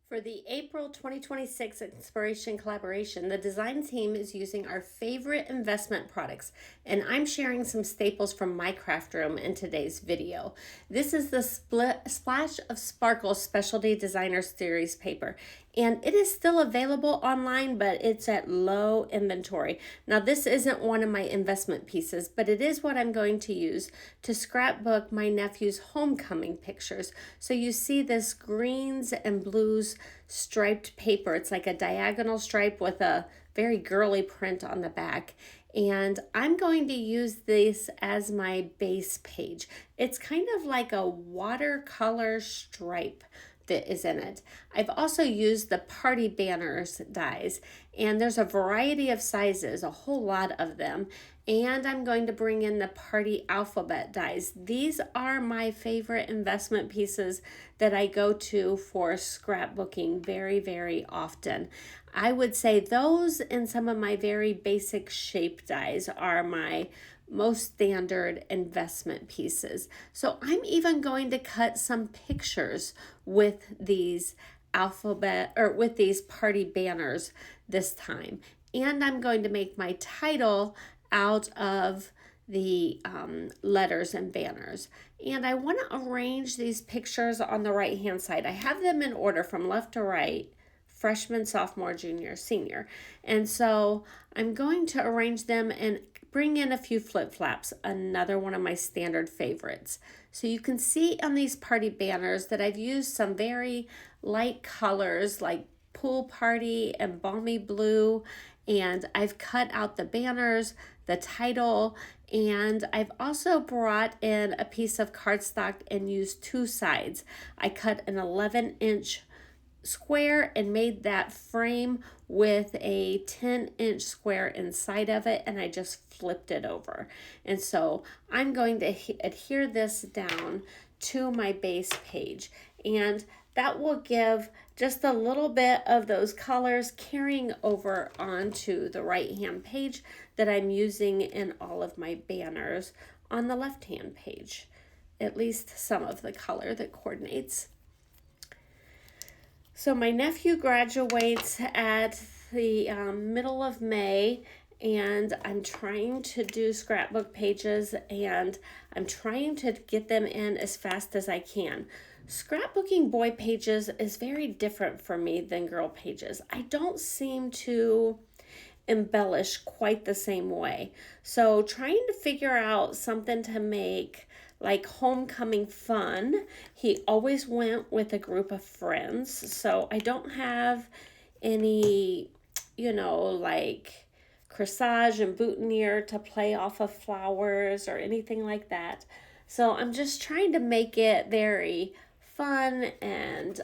For the April 2026 Inspiration Collaboration, the design team is using our favorite investment products, and I'm sharing some staples from my craft room in today's video. This is the Splash of Sparkles Specialty Designer Series paper, and it is still available online, but it's at low inventory. Now, this isn't one of my investment pieces, but it is what I'm going to use to scrapbook my nephew's homecoming pictures. So you see this greens and blues striped paper. It's like a diagonal stripe with a very girly print on the back. And I'm going to use this as my base page. It's kind of like a watercolor stripe that is in it. I've also used the party banners dies, and there's a variety of sizes, a whole lot of them. And I'm going to bring in the party alphabet dies. These are my favorite investment pieces that I go to for scrapbooking very, very often. I would say those and some of my very basic shape dies are my most standard investment pieces. So I'm even going to cut some pictures with these alphabet or with these party banners this time. And I'm going to make my title out of the letters and banners. And I want to arrange these pictures on the right hand side. I have them in order from left to right: freshman, sophomore, junior, senior. And so I'm going to arrange them and bring in a few flip flaps, another one of my standard favorites. So you can see on these party banners that I've used some very light colors like pool party and balmy blue, and I've cut out the banners, the title, and I've also brought in a piece of cardstock and used two sides. I cut an 11-inch square and made that frame with a 10-inch square inside of it, and I just flipped it over. And so I'm going to adhere this down to my base page, and that will give just a little bit of those colors carrying over onto the right hand page that I'm using in all of my banners on the left hand page, at least some of the color that coordinates. So my nephew graduates at the middle of May, and I'm trying to do scrapbook pages, and I'm trying to get them in as fast as I can. Scrapbooking boy pages is very different for me than girl pages. I don't seem to embellish quite the same way. So trying to figure out something to make like homecoming fun. He always went with a group of friends, so I don't have any, like corsage and boutonniere to play off of flowers or anything like that. So I'm just trying to make it very fun and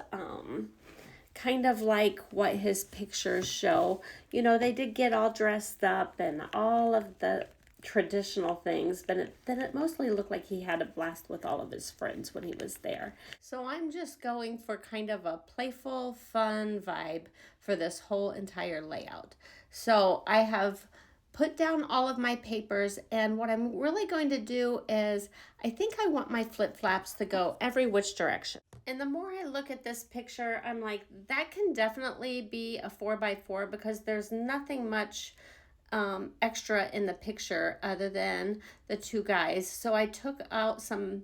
kind of like what his pictures show. They did get all dressed up and all of the traditional things, but then it mostly looked like he had a blast with all of his friends when he was there. So I'm just going for kind of a playful, fun vibe for this whole entire layout. So I have put down all of my papers, and what I'm really going to do is I think I want my flip flaps to go every which direction. And the more I look at this picture, I'm like, that can definitely be a 4x4 because there's nothing much extra in the picture other than the two guys. So I took out some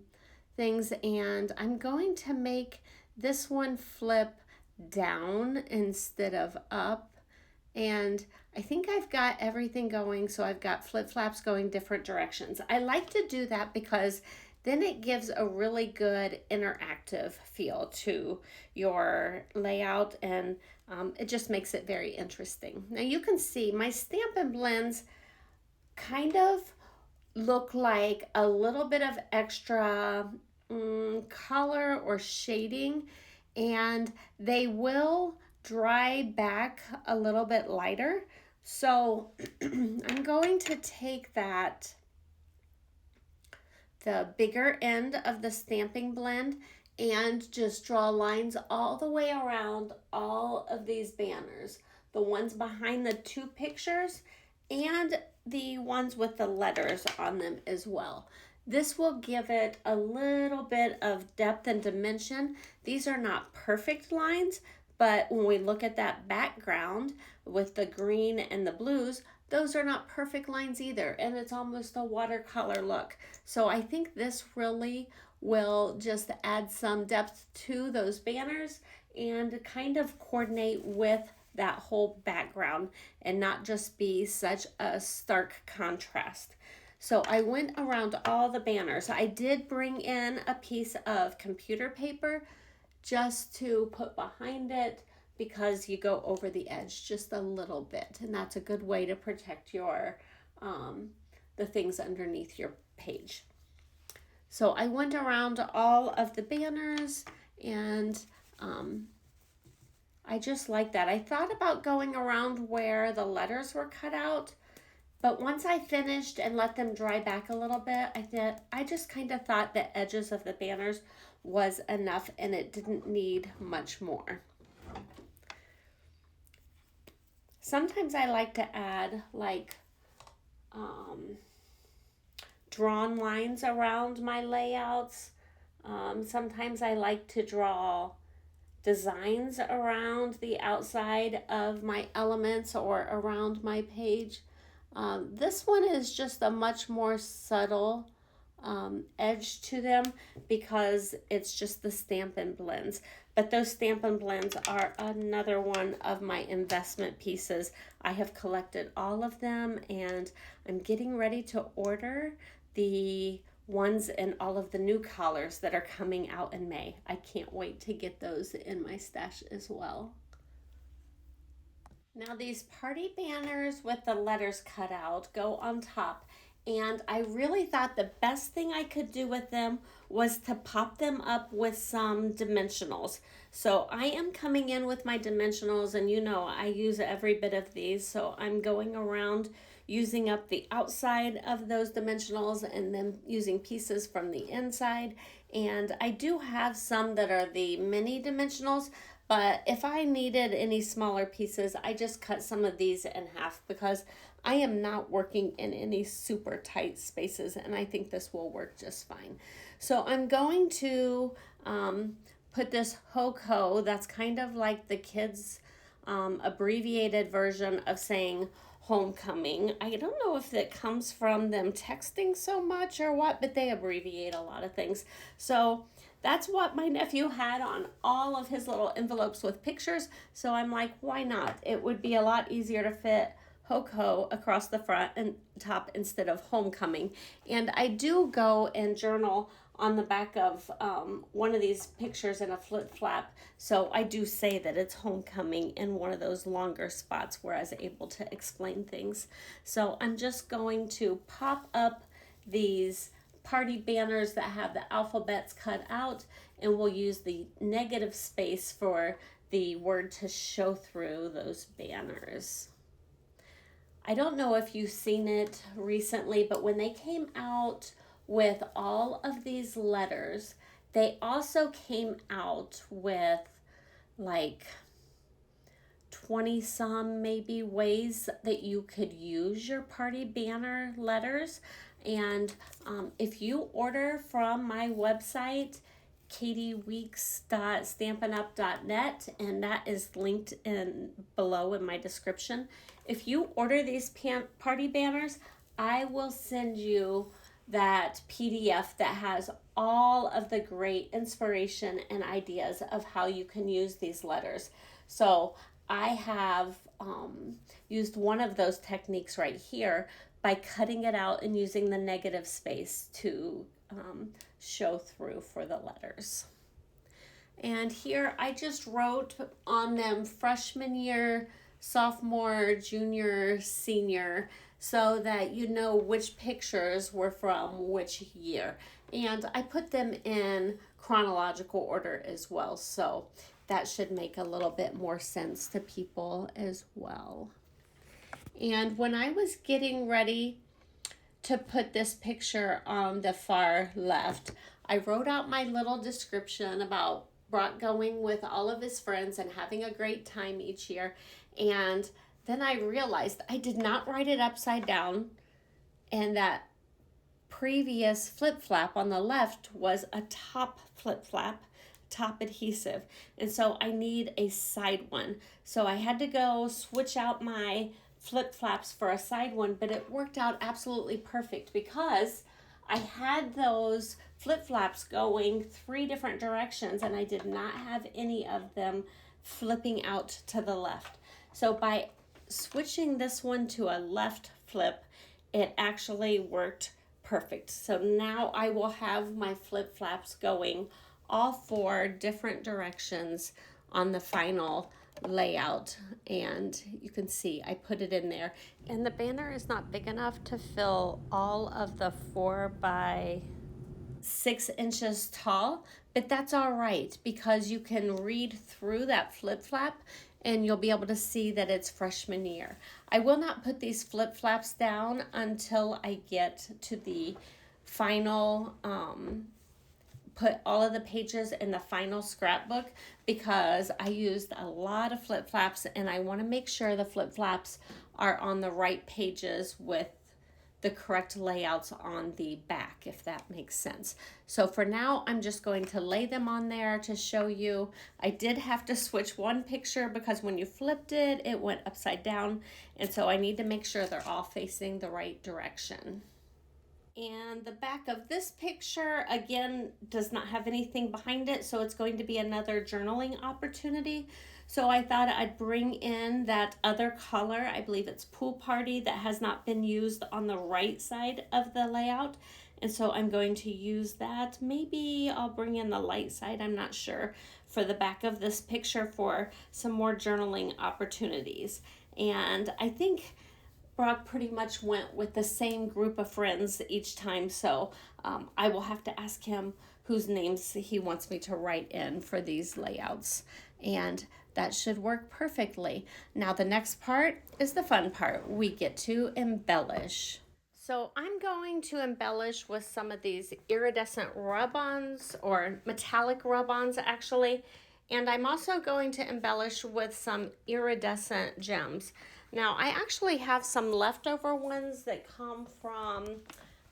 things, and I'm going to make this one flip down instead of up. And I think I've got everything going, so I've got flip flaps going different directions. I like to do that because then it gives a really good interactive feel to your layout, and it just makes it very interesting. Now you can see my Stampin Blends kind of look like a little bit of extra color or shading, and they will dry back a little bit lighter. So I'm going to take the bigger end of the stamping blend and just draw lines all the way around all of these banners, the ones behind the two pictures and the ones with the letters on them as well. This will give it a little bit of depth and dimension. These are not perfect lines, But when we look at that background with the green and the blues, those are not perfect lines either, and it's almost a watercolor look. So I think this really will just add some depth to those banners and kind of coordinate with that whole background and not just be such a stark contrast. So I went around all the banners. I did bring in a piece of computer paper just to put behind it because you go over the edge just a little bit, and that's a good way to protect your the things underneath your page. So I went around all of the banners, and I just like that. I thought about going around where the letters were cut out, but once I finished and let them dry back a little bit, I just kind of thought the edges of the banners was enough and it didn't need much more. Sometimes I like to add like drawn lines around my layouts. Sometimes I like to draw designs around the outside of my elements or around my page. This one is just a much more subtle edge to them because it's just the Stampin Blends. But those Stampin Blends are another one of my investment pieces. I have collected all of them, and I'm getting ready to order the ones in all of the new colors that are coming out in May. I can't wait to get those in my stash as well. Now these party banners with the letters cut out go on top, and I really thought the best thing I could do with them was to pop them up with some dimensionals. So I am coming in with my dimensionals, and you know I use every bit of these, so I'm going around using up the outside of those dimensionals and then using pieces from the inside. And I do have some that are the mini dimensionals, but if I needed any smaller pieces, I just cut some of these in half because I am not working in any super tight spaces, and I think this will work just fine. So I'm going to put this ho-ho, that's kind of like the kids' abbreviated version of saying homecoming. I don't know if it comes from them texting so much or what, but they abbreviate a lot of things. So that's what my nephew had on all of his little envelopes with pictures. So I'm like, why not? It would be a lot easier to fit ho-ho across the front and top instead of homecoming. And I do go and journal on the back of one of these pictures in a flip flap. So I do say that it's homecoming in one of those longer spots where I was able to explain things. So I'm just going to pop up these party banners that have the alphabets cut out, and we'll use the negative space for the word to show through those banners. I don't know if you've seen it recently, but when they came out with all of these letters, they also came out with like 20 some maybe ways that you could use your party banner letters. And if you order from my website, katiweeks.stampinup.net, and that is linked in below in my description. If you order these party banners, I will send you that PDF that has all of the great inspiration and ideas of how you can use these letters. So I have used one of those techniques right here by cutting it out and using the negative space to show through for the letters. And here I just wrote on them freshman year, sophomore, junior, senior, so that you know which pictures were from which year. And I put them in chronological order as well, so that should make a little bit more sense to people as well. And when I was getting ready to put this picture on the far left, I wrote out my little description about Brock going with all of his friends and having a great time each year. And then I realized I did not write it upside down, and that previous flip flap on the left was a top flip flap top adhesive, and so I need a side one. So I had to go switch out my flip flaps for a side one, but it worked out absolutely perfect because I had those flip flaps going 3 different directions and I did not have any of them flipping out to the left. So by switching this one to a left flip, it actually worked perfect. So now I will have my flip flaps going all 4 different directions on the final layout, and you can see I put it in there, and the banner is not big enough to fill all of the 4 by 6 inches tall, but that's all right because you can read through that flip flap and you'll be able to see that it's freshman year. I will not put these flip flaps down until I get to the final put all of the pages in the final scrapbook, because I used a lot of flip flaps and I want to make sure the flip flaps are on the right pages with the correct layouts on the back, if that makes sense. So for now, I'm just going to lay them on there to show you. I did have to switch one picture because when you flipped it, it went upside down. And so I need to make sure they're all facing the right direction. And the back of this picture, again, does not have anything behind it, so it's going to be another journaling opportunity. So I thought I'd bring in that other color, I believe it's Pool Party, that has not been used on the right side of the layout. And so I'm going to use that. Maybe I'll bring in the light side, I'm not sure, for the back of this picture for some more journaling opportunities. And I think Brock pretty much went with the same group of friends each time, so I will have to ask him whose names he wants me to write in for these layouts, and that should work perfectly. Now the next part is the fun part. We get to embellish. So I'm going to embellish with some of these iridescent rub-ons, or metallic rub-ons actually, and I'm also going to embellish with some iridescent gems. Now, I actually have some leftover ones that come from,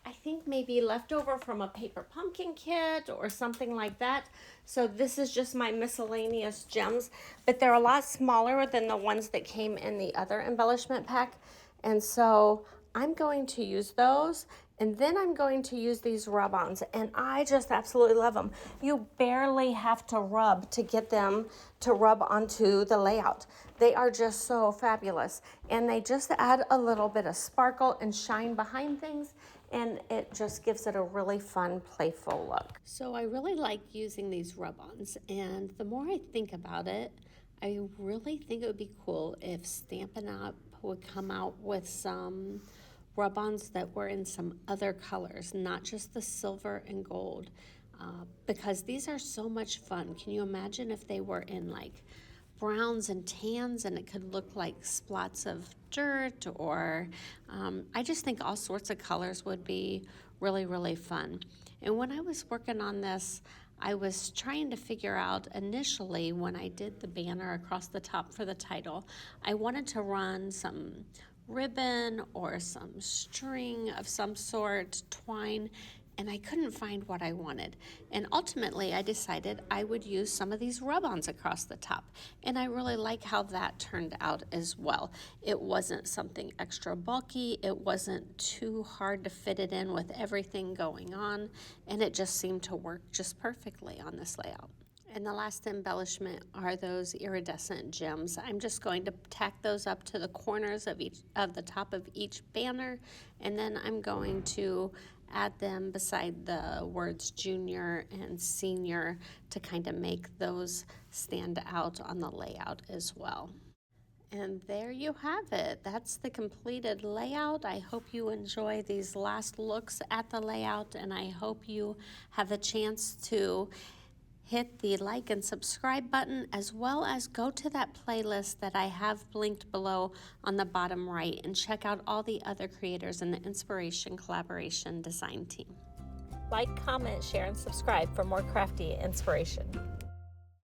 I think maybe leftover from a paper pumpkin kit or something like that. So this is just my miscellaneous gems, but they're a lot smaller than the ones that came in the other embellishment pack. And so I'm going to use those, and then I'm going to use these rub-ons, and I just absolutely love them. You barely have to rub to get them to rub onto the layout. They are just so fabulous, and they just add a little bit of sparkle and shine behind things, and it just gives it a really fun, playful look. So I really like using these rub-ons, and the more I think about it, I really think it would be cool if Stampin Up would come out with some rub-ons that were in some other colors, not just the silver and gold, because these are so much fun. Can you imagine if they were in like browns and tans, and it could look like splots of dirt, or I just think all sorts of colors would be really, really fun. And when I was working on this, I was trying to figure out initially, when I did the banner across the top for the title, I wanted to run some ribbon or some string of some sort, twine, and I couldn't find what I wanted. And ultimately I decided I would use some of these rub-ons across the top, and I really like how that turned out as well. It wasn't something extra bulky, it wasn't too hard to fit it in with everything going on, and it just seemed to work just perfectly on this layout. And the last embellishment are those iridescent gems. I'm just going to tack those up to the corners of the top of each banner, and then I'm going to add them beside the words junior and senior to kind of make those stand out on the layout as well. And there you have it. That's the completed layout. I hope you enjoy these last looks at the layout, and I hope you have a chance to hit the like and subscribe button, as well as go to that playlist that I have linked below on the bottom right and check out all the other creators in the Inspiration Collaboration design team. Like, comment, share, and subscribe for more crafty inspiration.